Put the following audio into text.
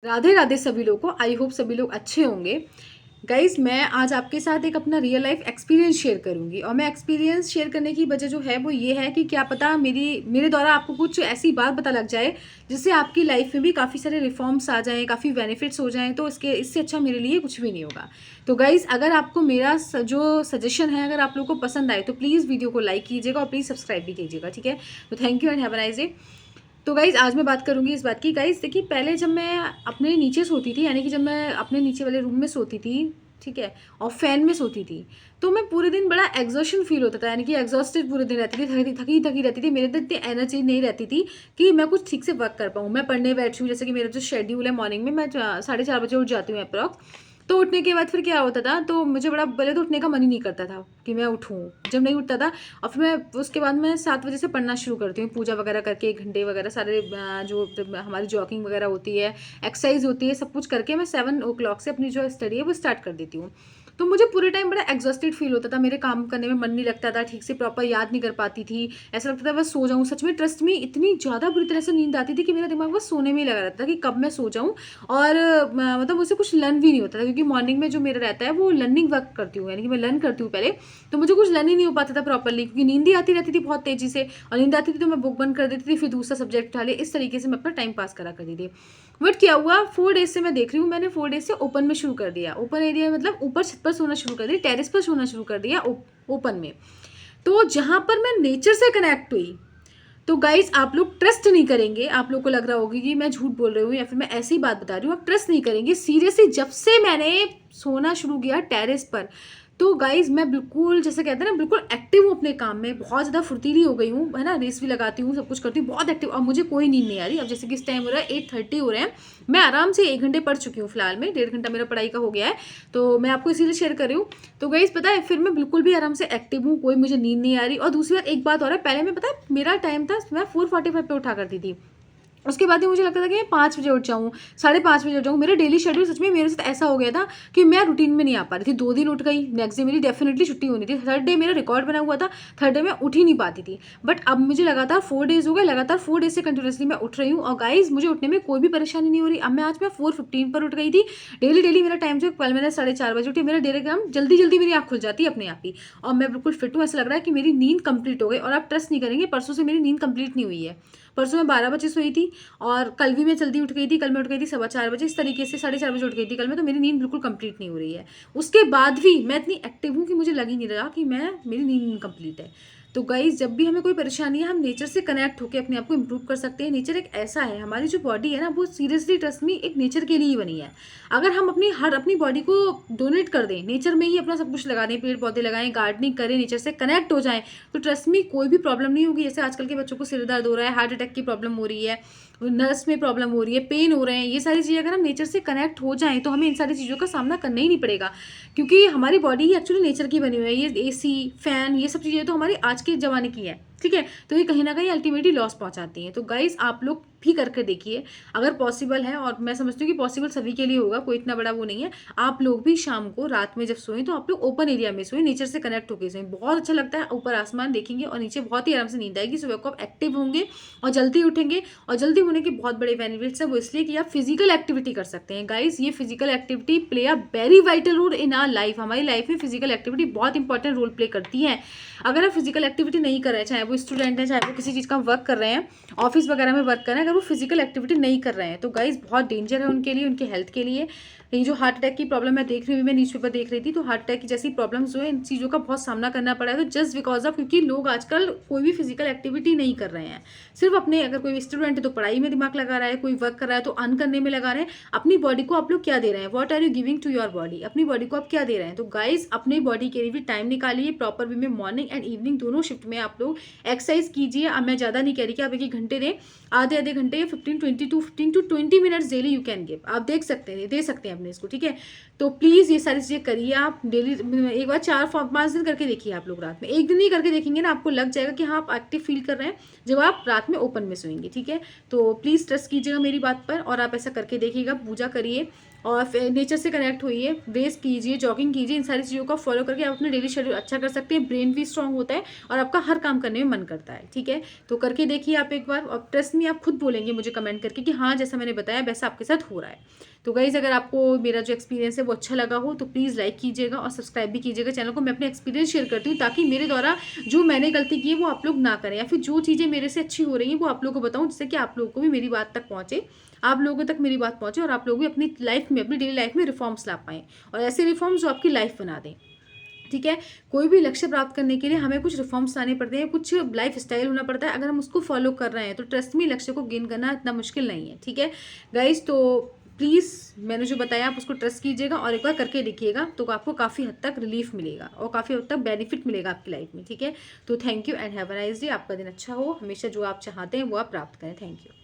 राधे राधे सभी लोगों को। आई होप सभी लोग अच्छे होंगे। गाइज, मैं आज आपके साथ एक अपना रियल लाइफ एक्सपीरियंस शेयर करूंगी और मैं एक्सपीरियंस शेयर करने की वजह जो है वो ये है कि क्या पता मेरे द्वारा आपको कुछ ऐसी बात पता लग जाए जिससे आपकी लाइफ में भी काफ़ी सारे रिफॉर्म्स आ जाएं, काफ़ी बेनिफिट्स हो जाएं। तो इससे अच्छा मेरे लिए कुछ भी नहीं होगा। तो गाइज, अगर आपको मेरा जो सजेशन है अगर आप लोगों को पसंद आए तो प्लीज़ वीडियो को लाइक कीजिएगा और प्लीज़ सब्सक्राइब भी कीजिएगा। ठीक है, तो thank you and have a nice day. तो गाइज़, आज मैं बात करूंगी इस बात की। गाइज़ देखिए, पहले जब मैं अपने नीचे सोती थी, यानी कि जब मैं अपने नीचे वाले रूम में सोती थी, ठीक है, और फैन में सोती थी, तो मैं पूरे दिन बड़ा एग्जॉशन फील होता था, यानी कि एग्जॉस्टेड पूरे दिन रहती थी, थकी थकी थकी रहती थी। मेरे अंदर इतनी एनर्जी नहीं रहती थी कि मैं कुछ ठीक से वर्क कर पाऊँ। मैं पढ़ने बैठी हूँ, जैसे कि मेरा जो शेड्यूल है, मॉर्निंग में मैं 4:30 बजे उठ जाती हूँ अप्रॉक्स। तो उठने के बाद फिर क्या होता था, तो मुझे बड़ा पहले तो उठने का मन ही नहीं करता था कि मैं उठूँ। जब नहीं उठता था, और फिर मैं उसके बाद मैं 7 बजे से पढ़ना शुरू करती हूँ, पूजा वगैरह करके 1 घंटे वगैरह सारे जो हमारी जॉगिंग वगैरह होती है, एक्सरसाइज होती है, सब कुछ करके मैं 7 o'clock से अपनी जो स्टडी है वो स्टार्ट कर देती हूँ। तो मुझे पूरे टाइम बड़ा एग्जॉस्टेड फील होता था, मेरे काम करने में मन नहीं लगता था, ठीक से प्रॉपर याद नहीं कर पाती थी। ऐसा लगता था बस सो जाऊँ। सच में, ट्रस्ट में, इतनी ज़्यादा बुरी तरह से नींद आती थी कि मेरा दिमाग बस सोने में ही लगा रहता था कि कब मैं सो जाऊँ। और मतलब मुझसे कुछ लर्न भी नहीं होता था, क्योंकि मॉर्निंग में जो मेरा रहता है वो लर्निंग वर्क करती हूँ, यानी कि मैं लर्न करती हूँ पहले। तो मुझे कुछ लर्न ही नहीं हो पाता था प्रॉपरली, क्योंकि नींद ही आती रहती थी बहुत तेजी से। और नींद आती थी तो मैं बुक बंद कर देती थी, फिर दूसरा सब्जेक्ट उठा लिया। इस तरीके से मैं अपना टाइम पास करा करती थी। बट क्या हुआ, 4 डेज से मैं देख रही हूँ, मैंने 4 डेज से ओपन में शुरू कर दिया। ओपन एरिया मतलब ऊपर छत पर सोना शुरू कर दिया, टेरेस पर सोना शुरू कर दिया, ओपन में। तो जहां पर मैं नेचर से कनेक्ट हुई, तो गाइज आप लोग ट्रस्ट नहीं करेंगे। आप लोग को लग रहा होगा कि मैं झूठ बोल रही हूँ या फिर मैं ऐसी ही बात बता रही हूँ, आप ट्रस्ट नहीं करेंगे। सीरियसली, जब से मैंने सोना शुरू किया टेरेस पर, तो गाइज मैं बिल्कुल, जैसे कहते हैं ना, बिल्कुल एक्टिव हूँ अपने काम में, बहुत ज़्यादा फुर्तीली हो गई हूँ, है ना। रेस भी लगाती हूँ, सब कुछ करती हूँ, बहुत एक्टिव। अब मुझे कोई नींद नहीं आ रही। अब जैसे कि इस टाइम हो रहा है 8:30 हो रहे हैं, मैं आराम से 1 घंटे पढ़ चुकी हूँ फिलहाल में, 1.5 घंटा मेरा पढ़ाई का हो गया है। तो मैं आपको इसीलिए शेयर कर रही हूँ। तो गाइज पता है, फिर मैं बिल्कुल भी आराम से एक्टिव हूँ, कोई मुझे नींद नहीं आ रही। और दूसरी बात, एक बात और है, पहले में पता है मेरा टाइम था, मैं 4:45 पे उठा करती थी। उसके बाद ही मुझे लगता था कि मैं 5 बजे उठ जाऊँ, 5:30 बजे उठ जाऊँ। मेरा डेली शेड्यूल सच में मेरे साथ ऐसा हो गया था कि मैं रूटीन में नहीं आ पा रही थी। 2 दिन उठ गई, नेक्स्ट डे मेरी डेफिनेटली छुट्टी होनी थी, थर्ड डे मेरा रिकॉर्ड बना हुआ था, थर्ड डे मैं उठ ही नहीं पाती थी। बट अब मुझे लगातार 4 डेज हो गए, लगातार 4 डेज से कंटिन्यूसली मैं उठ रही हूँ। और गाइज, मुझे उठने में कोई भी परेशानी नहीं हो रही। अब मैं 4:15 पर उठ गई थी। डेली डेली मेरा टाइम जो, कल मैंने 4:30 बजे उठी, मेरा डेली काम जल्दी जल्दी मेरी आँख खुल जाती है अपने आप ही। और मैं बिल्कुल फिट हूँ, ऐसा लग रहा है कि मेरी नींद कंप्लीट हो गई। और आप ट्रस्ट नहीं करेंगे, परसों से मेरी नींद कंप्लीट नहीं हुई है। परसों मैं 12 बजे सोई थी, और कल भी मैं जल्दी उठ गई थी। कल मैं उठ गई थी 4:15 बजे, इस तरीके से 4:30 बजे उठ गई थी कल मैं। तो मेरी नींद बिल्कुल कंप्लीट नहीं हो रही है। उसके बाद भी मैं इतनी एक्टिव हूँ कि मुझे लग ही नहीं रहा कि मेरी नींद इनकम्प्लीट है। तो गाइज, जब भी हमें कोई परेशानी है, हम नेचर से कनेक्ट होकर अपने आप को इम्प्रूव कर सकते हैं। नेचर एक ऐसा है, हमारी जो बॉडी है ना, वो सीरियसली ट्रस्ट मी एक नेचर के लिए ही बनी है। अगर हम अपनी बॉडी को डोनेट कर दें, नेचर में ही अपना सब कुछ लगा दें, पेड़ पौधे लगाएं, गार्डनिंग करें, नेचर से कनेक्ट हो जाएं, तो ट्रस्ट मी कोई भी प्रॉब्लम नहीं होगी। जैसे आजकल के बच्चों को सिर दर्द हो रहा है, हार्ट अटैक की प्रॉब्लम हो रही है, नर्स में प्रॉब्लम हो रही है, पेन हो रहे हैं, ये सारी चीज़ें अगर हम नेचर से कनेक्ट हो जाएं तो हमें इन सारी चीज़ों का सामना करना ही नहीं पड़ेगा। क्योंकि हमारी बॉडी ही एक्चुअली नेचर की बनी हुई है। ये एसी, फैन, ये सब चीज़ें तो हमारी आज के ज़माने की है, ठीक है। तो ये कहीं ना कहीं अल्टीमेटली लॉस पहुंचाती हैं। तो गाइस, आप लोग भी करके देखिए अगर पॉसिबल है, और मैं समझती हूँ कि पॉसिबल सभी के लिए होगा, कोई इतना बड़ा वो नहीं है। आप लोग भी शाम को, रात में जब सोएं, तो आप लोग ओपन एरिया में सोएं, नेचर से कनेक्ट होकर सोएं। बहुत अच्छा लगता है, ऊपर आसमान देखेंगे और नीचे बहुत ही आराम से नींद आएगी। सुबह को आप एक्टिव होंगे और जल्दी उठेंगे। और जल्दी होने के बहुत बड़े बेनिफिट्स है, वो इसलिए कि आप फिजिकल एक्टिविटी कर सकते हैं। गाइस, ये physical activity play a very vital role in our life. हमारी लाइफ में फिजिकल एक्टिविटी बहुत इंपॉर्टेंट रोल प्ले करती है। अगर आप फिजिकल एक्टिविटी नहीं कर रहे हैं, चाहे वो स्टूडेंट है, चाहे वो किसी चीज़ का वर्क कर रहे हैं, ऑफिस वगैरह में वर्क कर रहे हैं, अगर वो फिजिकल एक्टिविटी नहीं कर रहे हैं, तो गाइस बहुत डेंजर है उनके लिए, उनके हेल्थ के लिए। ये जो हार्ट अटैक की प्रॉब्लम मैं देख रही हूँ, मैं न्यूज़पेपर देख रही थी, तो हार्ट अटैक की जैसी प्रॉब्लम्स जो है, इन चीज़ों का बहुत सामना करना पड़ा है। तो जस्ट बिकॉज ऑफ, क्योंकि लोग आजकल कोई भी फिजिकल एक्टिविटी नहीं कर रहे हैं। सिर्फ अपने, अगर कोई स्टूडेंट है तो पढ़ाई में दिमाग लगा रहा है, कोई वर्क कर रहा है तो अर्न करने में लगा रहे हैं। अपनी बॉडी को आप लोग क्या दे रहे हैं? What are you giving to your body? अपनी बॉडी को आप क्या दे रहे हैं? तो गाइस, अपनी बॉडी के लिए भी टाइम निकालिए प्रॉपर वे में। मॉर्निंग एंड इवनिंग दोनों शिफ्ट में आप लोग एक्सरसाइज कीजिए। अब मैं ज़्यादा नहीं कह रही कि आप 1-1 घंटे दें, आधे आधे घंटे, 15 to 20 minutes daily you can give. आप दे सकते हैं अपने इसको, ठीक है। तो प्लीज़ ये सारी चीज़ें करिए आप डेली। एक बार 4-5 दिन करके देखिए आप लोग। रात में एक दिन ही करके देखेंगे ना, आपको लग जाएगा कि हाँ, आप एक्टिव फील कर रहे हैं जब आप रात में ओपन में सोएंगे, ठीक है। तो प्लीज़ ट्रस्ट कीजिएगा मेरी बात पर, और आप ऐसा करके देखिएगा। पूजा करिए और फिर नेचर से कनेक्ट होइए, रेस कीजिए, जॉगिंग कीजिए। इन सारी चीज़ों को फॉलो करके आप अपने डेली शेड्यूल अच्छा कर सकते हैं। ब्रेन भी स्ट्रांग होता है और आपका हर काम करने में मन करता है, ठीक है। तो करके देखिए आप एक बार, और ट्रस्ट में आप खुद बोलेंगे मुझे कमेंट करके कि हाँ जैसा मैंने बताया वैसा आपके साथ हो रहा है। तो गाइज़ अगर आपको मेरा जो एक्सपीरियंस है वो अच्छा लगा हो तो प्लीज़ लाइक कीजिएगा और सब्सक्राइब भी कीजिएगा चैनल को। मैं अपने एक्सपीरियंस शेयर करती हूँ ताकि मेरे द्वारा जो मैंने गलती की है वो आप लोग ना करें, या फिर जो चीज़ें मेरे से अच्छी हो रही हैं वो आप लोगों को बताऊँ, जिससे कि आप लोगों को भी मेरी बात तक पहुँचे, आप लोगों तक मेरी बात पहुँचे और आप लोग भी अपनी लाइफ में, अपनी डेली लाइफ में रिफॉर्म्स ला पाएँ, और ऐसे रिफॉर्म्स जो आपकी लाइफ बना दें। ठीक है, कोई भी लक्ष्य प्राप्त करने के लिए हमें कुछ रिफॉर्म्स लाने पड़ते हैं, कुछ लाइफ स्टाइल होना पड़ता है। अगर हम उसको फॉलो कर रहे हैं तो ट्रस्ट मी लक्ष्य को गेन करना इतना मुश्किल नहीं है। ठीक है गाइज, तो प्लीज़ मैंने जो बताया आप उसको ट्रस्ट कीजिएगा और एक बार करके देखिएगा, तो आपको काफ़ी हद तक रिलीफ मिलेगा और काफ़ी हद तक बेनिफिट मिलेगा आपकी लाइफ में। ठीक है, तो thank you and have a nice day. आपका दिन अच्छा हो, हमेशा जो आप चाहते हैं वो आप प्राप्त करें। Thank you.